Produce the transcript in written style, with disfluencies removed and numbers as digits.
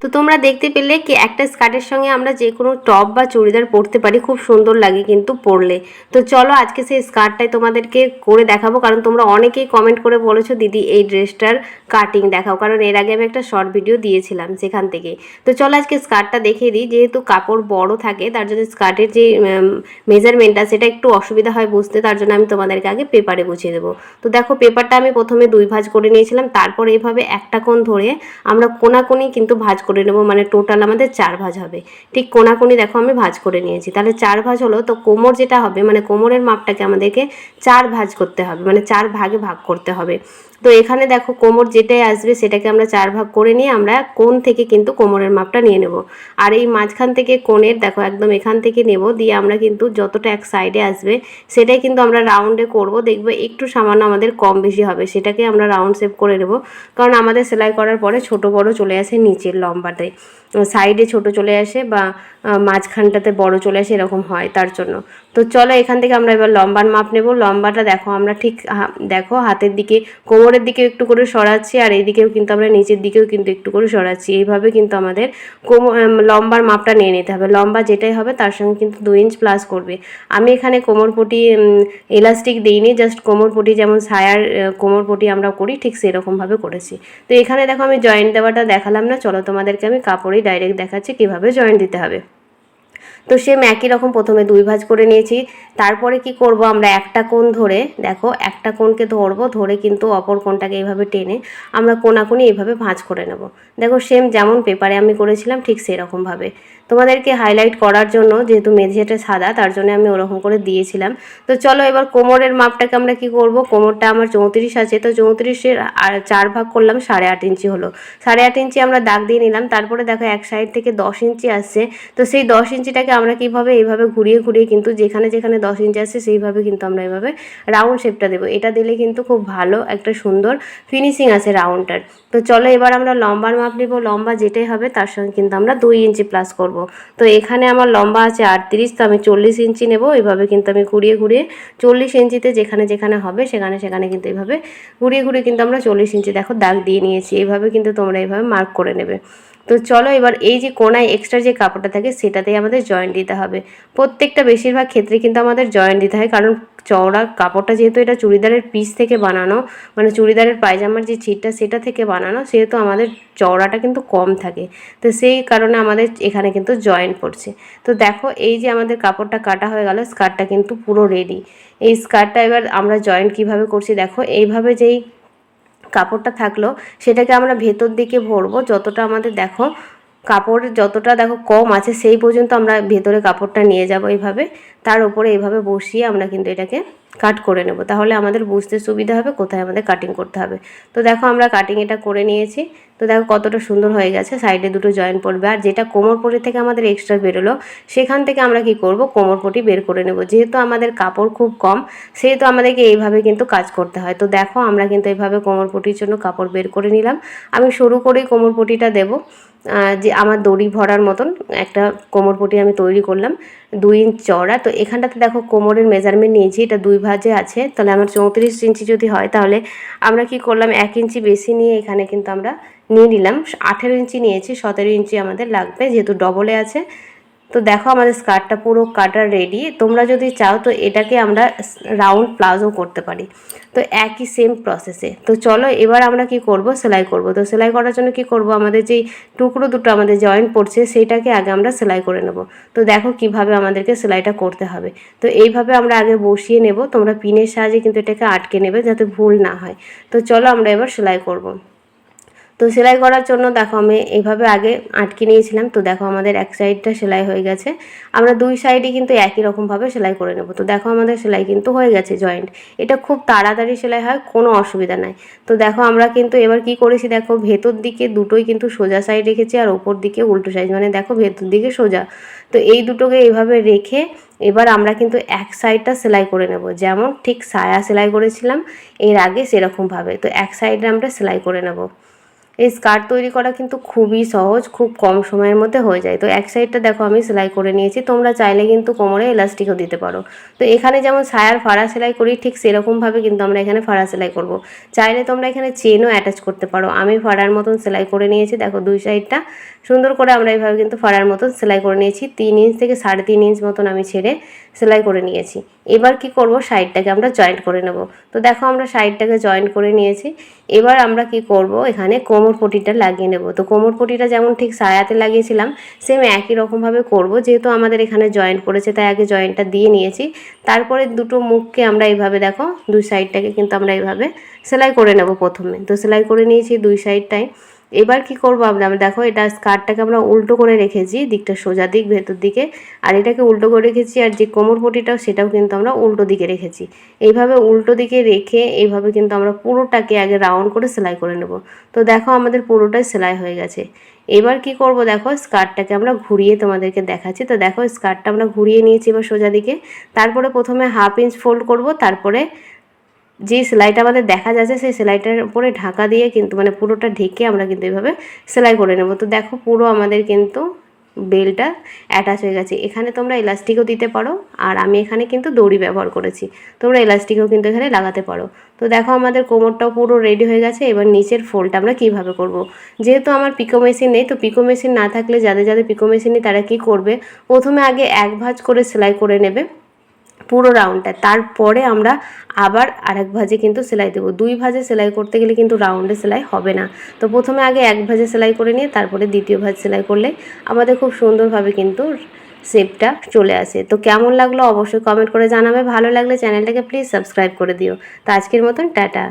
তো তোমরা দেখতে পেলে কি একটা স্কার্টের সঙ্গে আমরা যে কোনো টপ বা চুড়িদার পরতে পারি, খুব সুন্দর লাগে কিন্তু পরলে। তো চলো আজকে সেই স্কার্টটাই তোমাদেরকে করে দেখাবো, কারণ তোমরা অনেকেই কমেন্ট করে বলেছো দিদি এই ড্রেসটার কাটিং দেখাও, কারণ এর আগে আমি একটা শর্ট ভিডিও দিয়েছিলাম সেখান থেকে। তো চলো আজকে স্কার্টটা দেখিয়ে দিই। যেহেতু কাপড় বড় থাকে তার জন্য স্কার্টের যে মেজারমেন্টটা সেটা একটু অসুবিধা হয় বুঝতে, তার জন্য আমি তোমাদেরকে আগে পেপারে বুঝিয়ে দেবো। তো দেখো পেপারটা আমি প্রথমে 2 ভাঁজ করে নিয়েছিলাম, তারপর এইভাবে একটা কোণ ধরে আমরা কোনাকুনি কিন্তু ভাঁজ করে নেব, মানে টোটাল আমাদের 4 ভাঁজ হবে। ঠিক কোনাকুনি দেখো আমি ভাঁজ করে নিয়েছি, তাহলে 4 ভাঁজ হলো। তো কোমর যেটা হবে মানে কোমরের মাপটাকে আমাদেরকে 4 ভাঁজ করতে হবে, মানে 4 ভাগে ভাগ করতে হবে। তো এখানে দেখো কোমর যেটাই আসবে সেটাকে আমরা 4 ভাগ করে নিয়ে আমরা কোণ থেকে কিন্তু কোমরের মাপটা নিয়ে নেব। আর এই মাঝখান থেকে কোণের দেখো একদম এখান থেকে নেব, দিয়ে আমরা কিন্তু যতটা এক সাইডে আসবে সেটাই কিন্তু আমরা রাউন্ডে করব। দেখবে একটু সামান্য আমাদের কম বেশি হবে, সেটাকে আমরা রাউন্ড শেপ করে নেব। কারণ আমাদের সেলাই করার পরে ছোট বড় চলে আসে নিচের লম্বাতে, সাইডে ছোট চলে আসে বা মাঝখানটাতে বড় চলে আসে, এরকম হয় তার জন্য। তো চলো এখান থেকে আমরা এবার লম্বার মাপ নেব। লম্বাটা দেখো আমরা ঠিক দেখো হাতের দিকে কোমরের দিকে একটু করে সরাচ্ছি, আর এইদিকেও কিন্তু আমরা নিচের দিকেও কিন্তু একটু করে সরাচ্ছি। এইভাবে কিন্তু আমাদের লম্বার মাপটা নিয়ে নিতে হবে। লম্বা যেটাই হবে তার সঙ্গে কিন্তু 2 ইঞ্চ প্লাস করবে। আমি এখানে কোমরপটি এলাস্টিক দিইনি, জাস্ট কোমরপটি যেমন সায়ার কোমরপটি আমরা করি ঠিক সেরকমভাবে করেছি। তো এখানে দেখো আমি জয়েন্ট দেওয়াটা দেখালাম না, চলো তোমাদেরকে আমি কাপড়েই ডাইরেক্ট দেখাচ্ছি কীভাবে জয়েন্ট দিতে হবে। তো সেম একই রকম প্রথমে 2 ভাঁজ করে নিয়েছি, তারপরে কি করব আমরা একটা কোণ ধরে দেখো একটা কোণকে ধরবো, ধরে কিন্তু অপর কোণটাকে এইভাবে টেনে আমরা কোনাকুনি এইভাবে ভাঁজ করে নেব। দেখো সেম যেমন পেপারে আমি করেছিলাম ঠিক সেরকমভাবে। তোমাদেরকে হাইলাইট করার জন্য যেহেতু মেঝেটা সাদা তার জন্য আমি ওরকম করে দিয়েছিলাম। তো চলো এবার কোমরের মাপটাকে আমরা কি করব, কোমরটা আমার 34 আছে, তো 34-এর 4 ভাগ করলাম, 8.5 ইঞ্চি হলো। 8.5 ইঞ্চি আমরা দাগ দিয়ে নিলাম। তারপরে দেখো এক সাইড থেকে 10 ইঞ্চি আসছে, তো সেই 10 ইঞ্চিটাকে আমরা কীভাবে এইভাবে ঘুরিয়ে ঘুরিয়ে কিন্তু যেখানে যেখানে 10 ইঞ্চি আসছে সেইভাবে কিন্তু আমরা এইভাবে রাউন্ড শেপটা দেবো। এটা দিলে কিন্তু খুব ভালো একটা সুন্দর ফিনিশিং আছে রাউন্ডটার। তো চলো এবার আমরা লম্বার মাপ নেব। লম্বা যেটাই হবে তার সঙ্গে কিন্তু আমরা 2 ইঞ্চি প্লাস করব। তো এখানে আমার লম্বা আছে 38, তো আমি 40 ইঞ্চি নেব। এইভাবে কিন্তু আমি ঘুরিয়ে ঘুরিয়ে 40 ইঞ্চিতে যেখানে যেখানে হবে সেখানে সেখানে কিন্তু এইভাবে ঘুরিয়ে ঘুরিয়ে কিন্তু আমরা 40 ইঞ্চি দেখো দাগ দিয়ে নিয়েছি। এইভাবে কিন্তু তোমরা এইভাবে মার্ক করে নেবে। তো চলো এবার এই যে কোনায় এক্সট্রা যে কাপড়টা থাকে সেটাতেই আমাদের জয়েন্ট দিতে হবে। প্রত্যেকটা বেশিরভাগ ক্ষেত্রে কিন্তু আমাদের জয়েন্ট দিতে হয়, কারণ চওড়া কাপড়টা যেহেতু এটা চুড়িদারের পিস থেকে বানানো, মানে চুড়িদারের পায়জামার যে ছিটটা সেটা থেকে বানানো, সেহেতু আমাদের চওড়াটা কিন্তু কম থাকে। তো সেই কারণে আমাদের এখানে কিন্তু জয়েন্ট পড়ছে। তো দেখো এই যে আমাদের কাপড়টা কাটা হয়ে গেল, স্কার্টটা কিন্তু পুরো রেডি। এই স্কার্টটা এবার আমরা জয়েন্ট কিভাবে করছি দেখো, এইভাবে যেই কাপড়টা থাকলো সেটাকে আমরা ভেতর দিকে ভরবো, যতটা আমাদের দেখো কাপড়ের যতটা দেখো কম আছে সেই পর্যন্ত আমরা ভেতরে কাপড়টা নিয়ে যাব এইভাবে, তার উপরে এইভাবে বসিয়ে আমরা কিন্তু এটাকে কাট করে নেব। তাহলে আমাদের বুঝতে সুবিধা হবে কোথায় আমাদের কাটিং করতে হবে। তো দেখো আমরা কাটিং এটা করে নিয়েছি। তো দেখো কতটা সুন্দর হয়ে গেছে, সাইডে দুটো জয়েন্ট পড়বে। আর যেটা কোমরপটি থেকে আমাদের এক্সট্রা বেরোলো সেখান থেকে আমরা কি করব, কোমরপটি বের করে নেব। যেহেতু আমাদের কাপড় খুব কম সেহেতু আমাদেরকে এইভাবে কিন্তু কাজ করতে হয়। তো দেখো আমরা কিন্তু এইভাবে কোমরপটির জন্য কাপড় বের করে নিলাম। আমি সরু করেই কোমরপটিটা দেবো, যে আমার দড়ি ভরার মতন একটা কোমরপটি আমি তৈরি করলাম 2 ইঞ্চ চওড়া। তো এখানটাতে দেখো কোমরের মেজারমেন্ট নিয়েছি, এটা 2 ভাঁজে আছে, তাহলে আমার 34 ইঞ্চি যদি হয় তাহলে আমরা কি করলাম 1 ইঞ্চি বেশি নিয়ে এখানে কিন্তু আমরা নিয়ে নিলাম 18 ইঞ্চি নিয়েছি। 17 ইঞ্চি আমাদের লাগবে যেহেতু ডবলে আছে। তো দেখো আমাদের স্কার্টটা পুরো কাটা রেডি। তোমরা যদি চাও তো এটাকে আমরা রাউন্ড প্লাজো করতে পারি, তো একই সেম প্রসেসে। তো চলো এবার আমরা কি করব, সেলাই করব। তো সেলাই করার জন্য কি করব, আমাদের যেই টুকরো দুটো আমাদের জয়েন্ট পড়ছে সেইটাকে আগে আমরা সেলাই করে নেব। তো দেখো কিভাবে আমাদেরকে সেলাইটা করতে হবে। তো এইভাবে আমরা আগে বসিয়ে নেব, তোমরা পিনের সাহায্যে কিন্তু এটাকে আটকে নেবে যাতে ভুল না হয়। তো চলো আমরা এবার সেলাই করব। তো সেলাই করার জন্য দেখো আমি এইভাবে আগে আটকে নিয়েছিলাম। তো দেখো আমাদের এক সাইডটা সেলাই হয়ে গেছে, আমরা 2 সাইডই কিন্তু একই রকমভাবে সেলাই করে নেব। তো দেখো আমাদের সেলাই কিন্তু হয়ে গেছে জয়েন্ট। এটা খুব তাড়াতাড়ি সেলাই হয়, কোনো অসুবিধা নাই। তো দেখো আমরা কিন্তু এবার কি করেছি দেখো, ভেতর দিকে দুটোই কিন্তু সোজা সাইড রেখেছি আর ওপর দিকে উল্টো সাইড, মানে দেখো ভেতর দিকে সোজা। তো এই দুটোকে এইভাবে রেখে এবার আমরা কিন্তু এক সাইডটা সেলাই করে নেব, যেমন ঠিক সায়া সেলাই করেছিলাম এর আগে সেরকমভাবে। তো এক সাইডে আমরা সেলাই করে নেব। এই স্কার্ট তৈরি করা কিন্তু খুবই সহজ, খুব কম সময়ের মধ্যে হয়ে যায়। তো এক সাইডটা দেখো আমি সেলাই করে নিয়েছি, তোমরা চাইলে কিন্তু কোমরে এলাস্টিকও দিতে পারো। তো এখানে যেমন সায়ার ফাড়া সেলাই করি ঠিক সেরকমভাবে কিন্তু আমরা এখানে ফাড়া সেলাই করব। চাইলে তোমরা এখানে চেনও অ্যাটাচ করতে পারো। আমি ফাড়ার মতন সেলাই করে নিয়েছি দেখো 2 সাইডটা। সুন্দর করে আমরা এইভাবে কিন্তু ফাড়ার মতন সেলাই করে নিয়েছি। 3 ইঞ্চ থেকে 3.5 ইঞ্চ মতন আমি ছেড়ে সেলাই করে নিয়েছি। এবার কি করব, সাইডটাকে আমরা জয়েন্ট করে নেব। তো দেখো আমরা সাইডটাকে জয়েন্ট করে নিয়েছি। এবার আমরা কি করব, এখানে কোমর পটিটা লাগিয়ে নেব। তো কোমর পটিটা যেমন ঠিক সায়াতে লাগিয়েছিলাম সেম একই রকমভাবে করব। যেহেতু আমাদের এখানে জয়েন্ট করেছে তাই আগে জয়েন্টটা দিয়ে নিয়েছি। তারপরে দুটো মুখকে আমরা এইভাবে দেখো দুই সাইডটাকে কিন্তু আমরা এইভাবে সেলাই করে নেব প্রথমে। তো সেলাই করে নিয়েছি দুই সাইডটাই। এবার কি করব, আমরা দেখো এটা স্কার্টটাকে আমরা উল্টো করে রেখেছি, দিকটা সোজা দিক ভেতর দিকে, আর এটাকে উল্টো করে রেখেছি। আর যে কোমর পটিটাও সেটাও কিন্তু আমরা উল্টো দিকে রেখেছি। এইভাবে উল্টো দিকে রেখে এইভাবে কিন্তু আমরা পুরোটাকে আগে রাউন্ড করে সেলাই করে নেব। তো দেখো আমাদের পুরোটাই সেলাই হয়ে গেছে। এবার কি করব, দেখো স্কার্টটাকে আমরা ঘুরিয়ে তোমাদেরকে দেখাচ্ছি। তো দেখো স্কার্টটা আমরা ঘুরিয়ে নিয়েছি এবার সোজা দিকে। তারপরে প্রথমে 1/2 ইঞ্চ ফোল্ড করব, তারপরে যে সেলাইটা আমাদের দেখা যাচ্ছে সেই সেলাইটার উপরে ঢাকা দিয়ে কিন্তু মানে পুরোটা ঢেকে আমরা কিন্তু এইভাবে সেলাই করে নেব। তো দেখো পুরো আমাদের কিন্তু বেলটা অ্যাটাচ হয়ে গেছে। এখানে তোমরা ইলাস্টিকও দিতে পারো, আর আমি এখানে কিন্তু দড়ি ব্যবহার করেছি, তোমরা ইলাস্টিকও কিন্তু এখানে লাগাতে পারো। তো দেখো আমাদের কোমরটাও পুরো রেডি হয়ে গেছে। এবার নিচের ফোল্ডটা আমরা কীভাবে করব, যেহেতু আমার পিকো মেশিন নেই, তো পিকো মেশিন না থাকলে যাদের যাদের পিকো মেশিন নেই তারা কী করবে, প্রথমে আগে 1 ভাঁজ করে সেলাই করে নেবে পুরো রাউন্ডটা, তারপরে আমরা আবার আরেক ভাঁজে কিন্তু সেলাই দেবো। 2 ভাঁজে সেলাই করতে গেলে কিন্তু রাউন্ডে সেলাই হবে না। তো প্রথমে আগে 1 ভাঁজে সেলাই করে নিয়ে তারপরে দ্বিতীয় ভাঁজ সেলাই করলে আমাদের খুব সুন্দরভাবে কিন্তু শেপটা চলে আসে। তো কেমন লাগলো অবশ্যই কমেন্ট করে জানাবে। ভালো লাগলে চ্যানেলটাকে প্লিজ সাবস্ক্রাইব করে দিও। তো আজকের মতন টাটা।